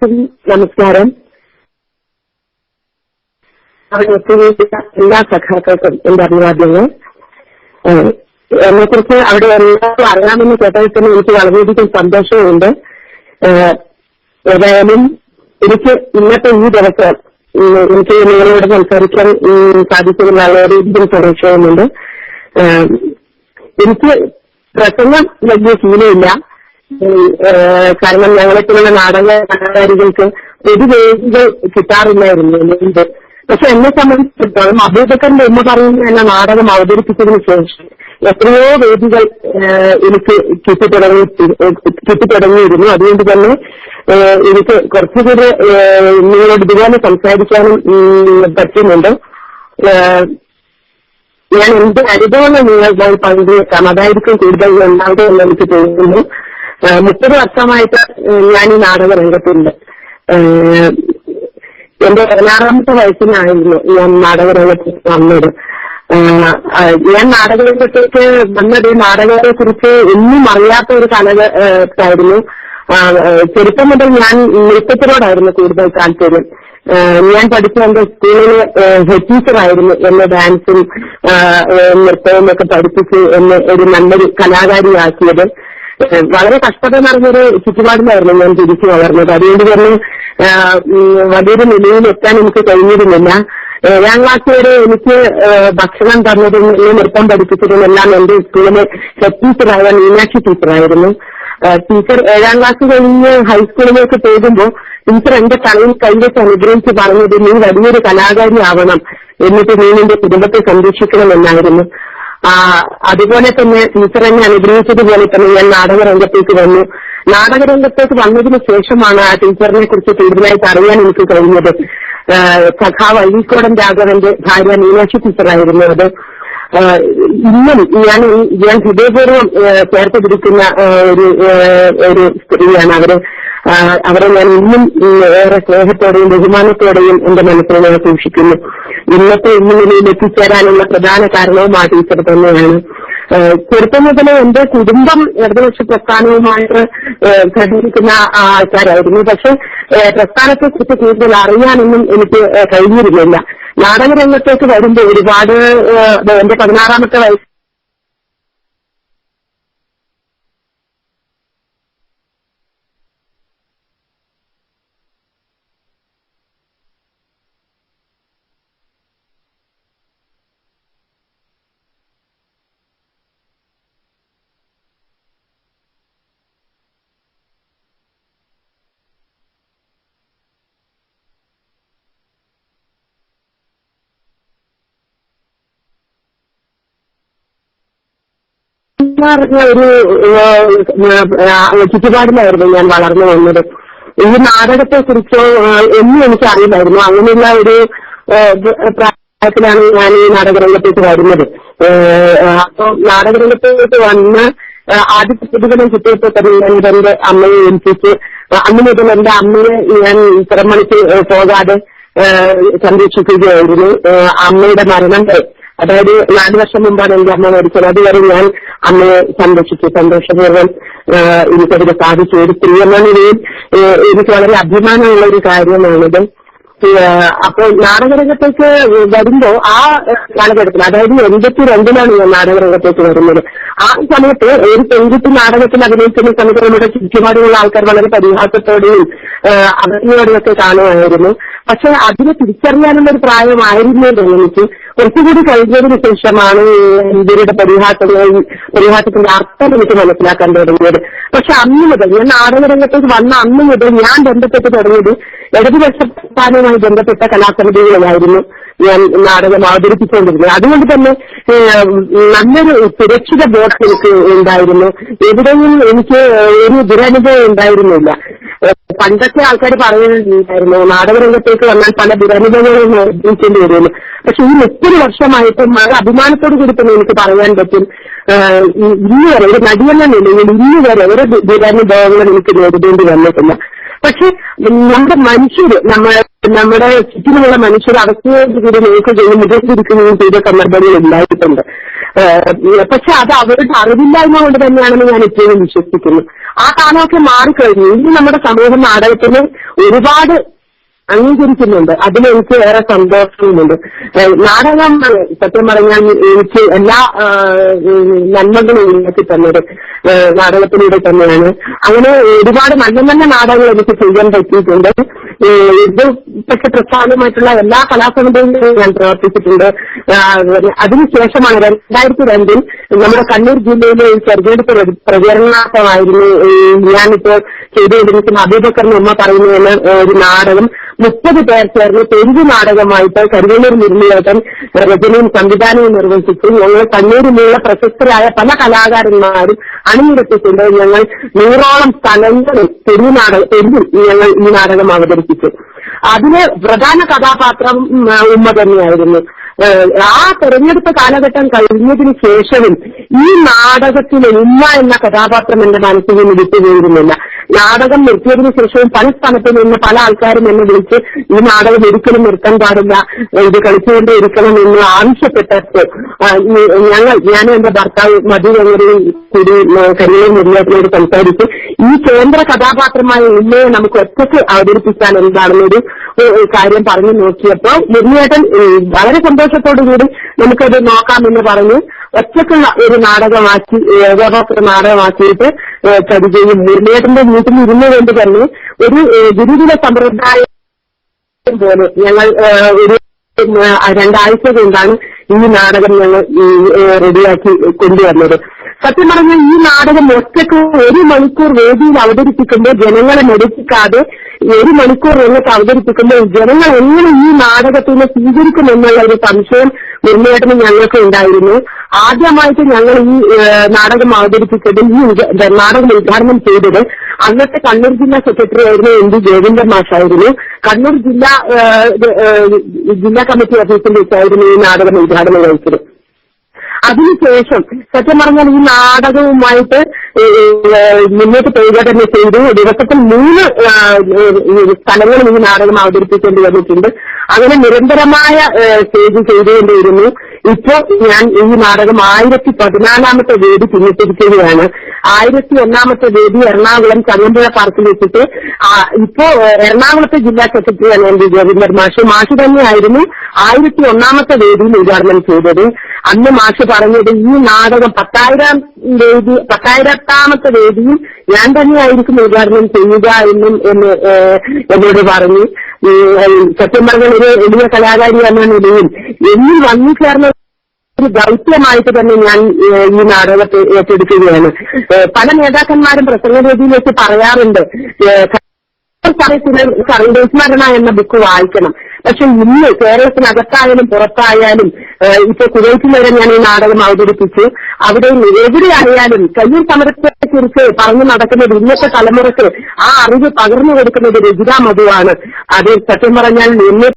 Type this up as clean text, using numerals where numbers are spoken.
നമസ്കാരം. എല്ലാ സഖാക്കൾക്കും എന്റെ അഭിവാദ്യങ്ങൾ. എന്നെക്കുറിച്ച് അവിടെ എല്ലാവരും അറിയാമെന്ന് കേട്ടതിൽ തന്നെ എനിക്ക് വളരെയധികം സന്തോഷമുണ്ട്. ഏതായാലും എനിക്ക് ഇന്നത്തെ ഈ ദിവസം എനിക്ക് നിങ്ങളോട് സംസാരിക്കാൻ സാധിച്ചതിൽ വളരെയധികം സന്തോഷവുമുണ്ട്. എനിക്ക് പ്രസംഗം വലിയ ശീലമില്ല. കാരണം ഞങ്ങളെപ്പോലുള്ള നാടക കലാകാരികൾക്ക് പൊതുവേദികൾ കിട്ടാറില്ലായിരുന്നു. പക്ഷെ എന്നെ സംബന്ധിച്ചിടത്തോളം അബൂബക്കറിന്റെ ഉമ്മ പറയുന്ന എന്ന നാടകം അവതരിപ്പിച്ചതിന് ശേഷം എത്രയോ വേദികൾ എനിക്ക് കിട്ടിത്തുടങ്ങിയിരുന്നു. അതുകൊണ്ട് തന്നെ എനിക്ക് കുറച്ചുകൂടി നിങ്ങളോട് ഇതുപോലെ സംസാരിക്കാനും പറ്റുന്നുണ്ട്. ഞാൻ എന്റെ അനുഭവങ്ങൾ നിങ്ങളുമായി പങ്കുവെക്കാം. അതായിരിക്കും കൂടുതൽ ഉണ്ടാവുക എന്ന് എനിക്ക് തോന്നുന്നു. 30 വർഷമായിട്ട് ഞാൻ ഈ നാടക രംഗത്തുണ്ട്. എന്റെ 16ാമത്തെ വയസ്സിനായിരുന്നു ഞാൻ നാടകരംഗത്തേക്ക് വന്നത്. ഞാൻ നാടകരംഗത്തേക്ക് വന്നത് നാടകത്തെ കുറിച്ച് ഒന്നും അറിയാത്ത ഒരു കാലഘട്ടമായിരുന്നു. ചെറുപ്പം മുതൽ ഞാൻ നൃത്തത്തിനോടായിരുന്നു കൂടുതൽ താല്പര്യം. ഞാൻ പഠിച്ച എന്റെ സ്കൂളില് ഹെഡ് ടീച്ചറായിരുന്നു എന്നെ ഡാൻസും നൃത്തവും ഒക്കെ പഠിപ്പിച്ച് എന്നെ ഒരു നല്ലൊരു കലാകാരിയാക്കിയത്. വളരെ കഷ്ടത നിറഞ്ഞൊരു ചുറ്റുപാടിലായിരുന്നു ഞാൻ തിരിച്ചു വളർന്നത്. അതുകൊണ്ട് തന്നെ വലിയൊരു നിലയിലെത്താൻ എനിക്ക് കഴിഞ്ഞിരുന്നില്ല. 7ാം ക്ലാസ് വരെ എനിക്ക് ഭക്ഷണം തന്നതും നൃത്തം പഠിപ്പിച്ചതും എല്ലാം എന്റെ സ്കൂളിലെ ഹെഡ് ടീച്ചറായ മീനാക്ഷി ടീച്ചറായിരുന്നു. ടീച്ചർ 7ാം ക്ലാസ് കഴിഞ്ഞ് ഹൈസ്കൂളിലേക്ക് പോകുമ്പോൾ ടീച്ചർ എന്റെ തലയിൽ കൈവച്ച് അനുഗ്രഹിച്ച് പറഞ്ഞത് നീ വലിയൊരു കലാകാരി ആവണം, എന്നിട്ട് നീ നിന്റെ കുടുംബത്തെ സംരക്ഷിക്കണമെന്നായിരുന്നു. അതുപോലെ തന്നെ ടീച്ചർ എന്നെ അനുഗ്രഹിച്ചതുപോലെ തന്നെ ഞാൻ നാടകരംഗത്തേക്ക് വന്നു. നാടകരംഗത്തേക്ക് വന്നതിന് ശേഷമാണ് ആ ടീച്ചറിനെ കുറിച്ച് കൂടുതലായിട്ട് അറിയാൻ എനിക്ക് കഴിഞ്ഞത്. സഖാവ് അഴീക്കോടൻ രാഘവന്റെ ഭാര്യ മീനാക്ഷി ടീച്ചറായിരുന്നു അത്. ഇന്നും ഞാൻ ഹൃദയപൂർവ്വം ചേർത്ത് പിടിക്കുന്ന ഒരു സ്ത്രീയാണ് അവരെ ഞാൻ ഇന്നും ഏറെ സ്നേഹത്തോടെയും ബഹുമാനത്തോടെയും എന്റെ മനസ്സിൽ ഞാൻ സൂക്ഷിക്കുന്നു. ഇന്നത്തെ നിലയിൽ എത്തിച്ചേരാനുള്ള പ്രധാന കാരണവും ആ ടീച്ചർ തന്നെയാണ്. ചെറുപ്പം മുതലേ എന്റെ കുടുംബം ഇടതുപക്ഷ പ്രസ്ഥാനവുമായിട്ട് സഹകരിക്കുന്ന ആൾക്കാരായിരുന്നു. പക്ഷെ പ്രസ്ഥാനത്തെ കുറിച്ച് കൂടുതൽ അറിയാനൊന്നും എനിക്ക് കഴിഞ്ഞിരുന്നില്ല. നാടകരംഗത്തേക്ക് വരുമ്പോൾ ഒരുപാട് എന്റെ 16ാമത്തെ വയസ്സ് ഒരു ചുറ്റുപാടിലായിരുന്നു ഞാൻ വളർന്നു വന്നത്. ഈ നാടകത്തെ കുറിച്ചോ ഒന്നും എനിക്ക് അറിയില്ലായിരുന്നു. അങ്ങനെയുള്ള ഒരു പ്രായത്തിലാണ് ഞാൻ ഈ നാടകരംഗത്തേക്ക് വരുന്നത്. അപ്പൊ നാടകരംഗത്തേക്ക് വന്ന് ആദ്യത്തെ പ്രതിഫലം കിട്ടിയപ്പോൾ തന്നെ ഞാൻ എന്റെ അമ്മയെ ഏൽപ്പിച്ച് അന്ന് മുതൽ എന്റെ അമ്മയെ ഞാൻ ഇത്തരം മണിക്ക് പോകാതെ സംരക്ഷിക്കുകയായിരുന്നു. അമ്മയുടെ മരണം അതായത് 4 വർഷം മുമ്പാണ് എന്റെ അമ്മ മരിച്ചത്. അതുവരെ ഞാൻ അമ്മയെ സംരക്ഷിച്ചു. സന്തോഷപൂർവ്വം എനിക്കതിന് സാധിച്ചു. ഒരു സ്ത്രീ എന്ന നിലയിൽ എനിക്ക് വളരെ അഭിമാനമുള്ള ഒരു കാര്യമാണിത്. അപ്പോൾ നാടകരംഗത്തേക്ക് വരുമ്പോ ആ കാലഘട്ടത്തിൽ, അതായത് 82-ലാണ് ഞാൻ നാടകരംഗത്തേക്ക് വരുന്നത്. ആ സമയത്ത് ഒരു പെൺകുട്ടി നാടകത്തിൽ അഭിനയിക്കുന്ന സമയത്ത് നമ്മുടെ ചുറ്റുപാടുള്ള ആൾക്കാർ വളരെ പരിഹാസത്തോടെയും അവജ്ഞയോടെയൊക്കെ കാണുമായിരുന്നു. പക്ഷെ അതിനെ തിരിച്ചറിയാനുള്ള ഒരു പ്രായമായിരുന്നല്ലോ എനിക്ക്. കുറച്ചുകൂടി കഴിഞ്ഞതിന് ശേഷമാണ് ഇവരുടെ പരിഹാസത്തിന്റെ അർത്ഥം എനിക്ക് മനസ്സിലാക്കാൻ തുടങ്ങിയത്. പക്ഷെ അന്ന് മുതൽ ഞാൻ നാടകരംഗത്തേക്ക് വന്ന അന്ന് മുതൽ ഞാൻ ബന്ധപ്പെട്ട് തുടങ്ങിയത് ഇടതുപക്ഷ പ്രസ്ഥാനവുമായി ബന്ധപ്പെട്ട കലാസമിതികളിലായിരുന്നു ഞാൻ നാടകം അവതരിപ്പിച്ചുകൊണ്ടിരുന്നത്. അതുകൊണ്ട് തന്നെ നല്ലൊരു സുരക്ഷിത ബോധം എനിക്ക് ഉണ്ടായിരുന്നു. എവിടെയും എനിക്ക് ഒരു ദുരനുഭവം ഉണ്ടായിരുന്നില്ല. പണ്ടത്തെ ആൾക്കാർ പറയുന്നുണ്ടായിരുന്നു നാടകരംഗത്തേക്ക് വന്നാൽ പല ദുരനുഭവങ്ങളും അനുഭവിക്കേണ്ടി വരുന്നു. പക്ഷെ ഈ 30 വർഷമായിട്ടും വളരെ അഭിമാനത്തോടു കൂടി തന്നെ എനിക്ക് പറയാൻ പറ്റും, ഇന്ന് വരെ ഒരു നടിയെന്ന നിലയിൽ ഇന്ന് വരെ ഒരു ദുരനുഭവങ്ങൾ എനിക്ക് നേരിടേണ്ടി വന്നിട്ടില്ല. പക്ഷെ നമ്മുടെ മനുഷ്യര് നമ്മുടെ ചുറ്റിനുമുള്ള മനുഷ്യർ അവസ്ഥയോട് കൂടി നോക്കുകയും മുഖത്തിരിക്കുകയും ചെയ്ത സന്ദർഭങ്ങൾ ഉണ്ടായിട്ടുണ്ട്. പക്ഷെ അത് അവരുടെ അറിവില്ലായ്മ കൊണ്ട് തന്നെയാണെന്ന് ഞാൻ ഇപ്പോഴും വിശ്വസിക്കുന്നു. ആ കാലമൊക്കെ മാറിക്കഴിഞ്ഞു. ഇനി നമ്മുടെ സമൂഹം നാടകത്തിന് ഒരുപാട് അംഗീകരിക്കുന്നുണ്ട്. അതിലെനിക്ക് ഏറെ സന്തോഷവുമുണ്ട്. നാടകം സത്യം പറഞ്ഞാൽ എനിക്ക് എല്ലാ നന്മകളും ഉണ്ടാക്കി തന്നത് നാടകത്തിലൂടെ തന്നെയാണ്. അങ്ങനെ ഒരുപാട് നല്ല നല്ല നാടകങ്ങൾ എനിക്ക് ചെയ്യാൻ പറ്റിയിട്ടുണ്ട്. ഇത് പക്ഷെ പ്രധാനമായിട്ടുള്ള എല്ലാ കലാസമിതികളിലും ഞാൻ പ്രവർത്തിച്ചിട്ടുണ്ട്. അതിനുശേഷമാണ് 2002 നമ്മുടെ കണ്ണൂർ ജില്ലയിലെ തെരഞ്ഞെടുപ്പ് പ്രചരണാർത്ഥമായിരുന്നു ഞാനിപ്പോ ചെയ്തുകൊണ്ടിരിക്കുന്ന അബൂബക്കറിന് ഉമ്മ പറയുന്ന ഒരു നാടകം 30 പേർ ചേർന്ന് തെരുവ് നാടകമായിട്ട് കരുവന്നൂർ മുരളിയേട്ടൻ രചനയും സംവിധാനവും നിർവഹിച്ചു. ഞങ്ങൾ കണ്ണൂരിലുള്ള പ്രശസ്തരായ പല കലാകാരന്മാരും അണിനിരത്തിക്കൊണ്ട് ഞങ്ങൾ 100ഓളം സ്ഥലങ്ങളിൽ തെരുവിൽ ഞങ്ങൾ ഈ നാടകം അവതരിപ്പിച്ചു. അതിലെ പ്രധാന കഥാപാത്രം ഉമ്മ തന്നെയായിരുന്നു. ആ തെരഞ്ഞെടുപ്പ് കാലഘട്ടം കഴിഞ്ഞതിന് ശേഷവും ഈ നാടകത്തിലെ ഉമ്മ എന്ന കഥാപാത്രം എന്റെ മനസ്സിൽ നിന്ന് വിട്ടുപോയിരുന്നില്ല. നാടകം നിർത്തിയതിനു ശേഷവും പല സ്ഥലത്തു നിന്ന് പല ആൾക്കാരും എന്നെ വിളിച്ച് ഈ നാടകം ഒരിക്കലും നിർത്താൻ പാടില്ല, ഇത് കളിച്ചുകൊണ്ടേ ഇരിക്കണം എന്ന് ആവശ്യപ്പെട്ടപ്പോൾ ഞാനും എന്റെ ഭർത്താവ് മധു വെങ്ങരയും കൂടി കരിയർ മുരളിയേട്ടനോട് സംസാരിച്ച് ഈ കേന്ദ്ര കഥാപാത്രമായ ഉമ്മയെ നമുക്ക് ഒറ്റയ്ക്ക് അവതരിപ്പിച്ചാൽ എന്താണെന്നൊരു കാര്യം പറഞ്ഞു നോക്കിയപ്പോൾ മുരളിയേട്ടൻ വളരെ സന്തോഷത്തോടുകൂടി നമുക്കത് നോക്കാമെന്ന് പറഞ്ഞ് ഒറ്റക്കുള്ള ഒരു നാടകമാക്കി ഏകപാത്ര നാടകമാക്കിയിട്ട് തരികയും മുരളിയേട്ടന്റെ വീട്ടിൽ ഇരുന്നുകൊണ്ട് തന്നെ ഒരു ഗുരുകുല സമ്പ്രദായം പോലെ ഞങ്ങൾ ഒരു 2 ആഴ്ച കൊണ്ടാണ് ഈ നാടകം ഞങ്ങൾ റെഡിയാക്കി കൊണ്ടുവന്നത്. സത്യം പറഞ്ഞാൽ ഈ നാടകം ഒറ്റക്ക് 1 മണിക്കൂർ വേദിയിൽ അവതരിപ്പിക്കുമ്പോൾ ജനങ്ങളെ മെടുപ്പിക്കാതെ 1 മണിക്കൂർ രംഗത്ത് അവതരിപ്പിക്കുമ്പോൾ ജനങ്ങൾ എങ്ങനെ ഈ നാടകത്തിനെ സ്വീകരിക്കുമെന്നുള്ള ഒരു സംശയം മുരളിയേട്ടന് ഞങ്ങൾക്ക് ഉണ്ടായിരുന്നു. ആദ്യമായിട്ട് ഞങ്ങൾ ഈ നാടകം അവതരിപ്പിച്ചതും ഈ നാടകം ഉദ്ഘാടനം ചെയ്തത് അന്നത്തെ കണ്ണൂർ ജില്ലാ സെക്രട്ടറി ആയിരുന്നു ND ഗോവിന്ദൻ മാഷായിരുന്നു. കണ്ണൂർ ജില്ലാ കമ്മിറ്റി ഓഫീസിൽ വെച്ചായിരുന്നു ഈ നാടകം ഉദ്ഘാടനം കഴിച്ചത്. അതിനുശേഷം സത്യം പറഞ്ഞാൽ ഈ നാടകവുമായിട്ട് മുന്നോട്ട് പോവുക തന്നെ ചെയ്തു. ദിവസത്തിൽ 3 സ്ഥലങ്ങളിൽ ഈ നാടകം അവതരിപ്പിക്കേണ്ടി വന്നിട്ടുണ്ട്. അങ്ങനെ നിരന്തരമായ സ്റ്റേജ് ചെയ്തുകൊണ്ടിരുന്നു. ഇപ്പോ ഞാൻ ഈ നാടകം 1014ാമത്തെ വേദി പിന്നിട്ടിരിക്കുകയാണ്. 1001ാമത്തെ വേദി എറണാകുളം ചങ്ങമ്പുഴ പാർക്കിൽ വെച്ചിട്ട് ഇപ്പോ എറണാകുളത്തെ ജില്ലാ സെക്രട്ടറിയാണ് ND ഗോവിന്ദൻ മാഷ് തന്നെയായിരുന്നു 1001ാമത്തെ വേദിയിൽ ഉദ്ഘാടനം ചെയ്തത്. അന്ന് മാഷ് പറഞ്ഞത് ഈ നാടകം 10,000ാമത്തെ വേദിയിൽ ഞാൻ തന്നെയായിരിക്കും ഉദ്ഘാടനം ചെയ്യുക എന്നും എന്നോട് പറഞ്ഞു. സത്യം പറഞ്ഞ ഒരു വലിയ കലാകാരി എന്ന നിലയിൽ എന്നിൽ വന്നു ചേർന്ന ഒരു ദൗത്യമായിട്ട് തന്നെ ഞാൻ ഈ നാടകത്തെ ഏറ്റെടുക്കുകയാണ്. പല നേതാക്കന്മാരും പ്രസംഗവേദിയിൽ വെച്ച് പറയാറുണ്ട് സന്ദേശസ്മരണ എന്ന ബുക്ക് വായിക്കണം. പക്ഷെ ഇന്ന് കേരളത്തിനകത്തായാലും പുറത്തായാലും ഇപ്പൊ കുവൈറ്റിൽ വരെ ഞാൻ ഈ നാടകം അവതരിപ്പിച്ചു. അവിടെ എവിടെയായാലും കയ്യൂർ സമരത്തെ കുറിച്ച് പറഞ്ഞു നടക്കുന്നത് ഇന്നത്തെ തലമുറക്ക് ആ അറിവ് പകർന്നു കൊടുക്കുന്നത് രചിത മധുവാണ്. അത് സത്യം പറഞ്ഞാൽ